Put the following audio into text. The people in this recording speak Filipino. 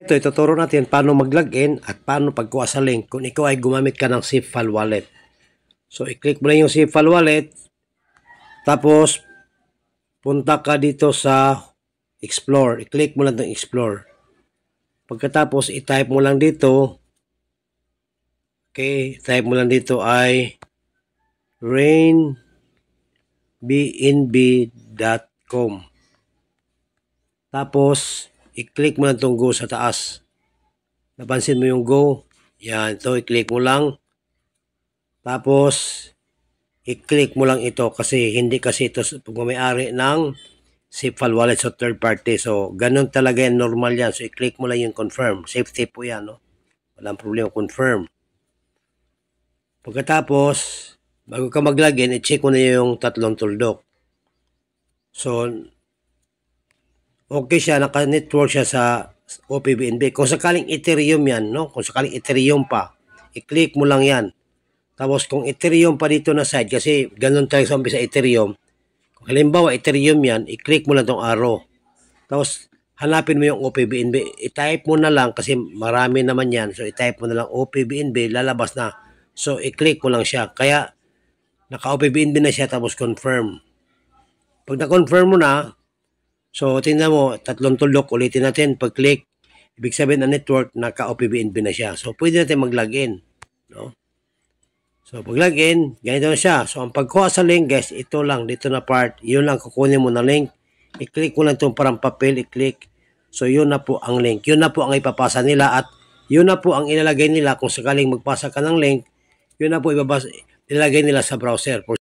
Ito, ituturo natin paano mag-login at paano pagkuha sa link kung ikaw ay gumamit ka ng SafeFile Wallet. So, i-click mo lang yung SafeFile Wallet. Tapos, punta ka dito sa Explore. I-click mo lang itong Explore. Pagkatapos, i-type mo lang dito. Okay, type mo lang dito ay rainbnb.com. Tapos, i-click mo lang itong go sa taas. Napansin mo yung go? Yan, ito, i-click mo lang. Tapos, i-click mo lang ito kasi hindi kasi ito pagmamayari ng SafeFile Wallet sa third party. So, ganun talaga yan, normal yan. So, i-click mo lang yung confirm. Safety po yan, no? Walang problema, confirm. Pagkatapos, bago ka mag-login, i-check mo na yung tatlong tuldok. So, okay siya, naka-network siya sa OPBNB. Kung sakaling Ethereum yan, no? Kung sakaling Ethereum pa, i-click mo lang yan. Tapos kung Ethereum pa dito na side, kasi ganun tayo sa umpisa Ethereum. Kung halimbawa Ethereum yan, i-click mo lang tong arrow. Tapos hanapin mo yung OPBNB. I-type mo na lang kasi marami naman yan. So i-type mo na lang OPBNB, lalabas na. So i-click mo lang siya. Kaya naka-OPBNB na siya tapos confirm. Pag na-confirm mo na, so, tingnan mo, tatlong tuldok, ulitin natin. Pag-click, ibig sabihin na network, naka-OPBNB na siya. So, pwede natin mag-login. No? So, pag-login, ganito na siya. So, ang pagkuha sa link, guys, ito lang, dito na part. Yun lang, kukunin mo na link. I-click mo lang itong parang papel, i-click. So, yun na po ang link. Yun na po ang ipapasa nila at yun na po ang ilalagay nila kung sakaling magpasa ka ng link, yun na po ilalagay nila sa browser.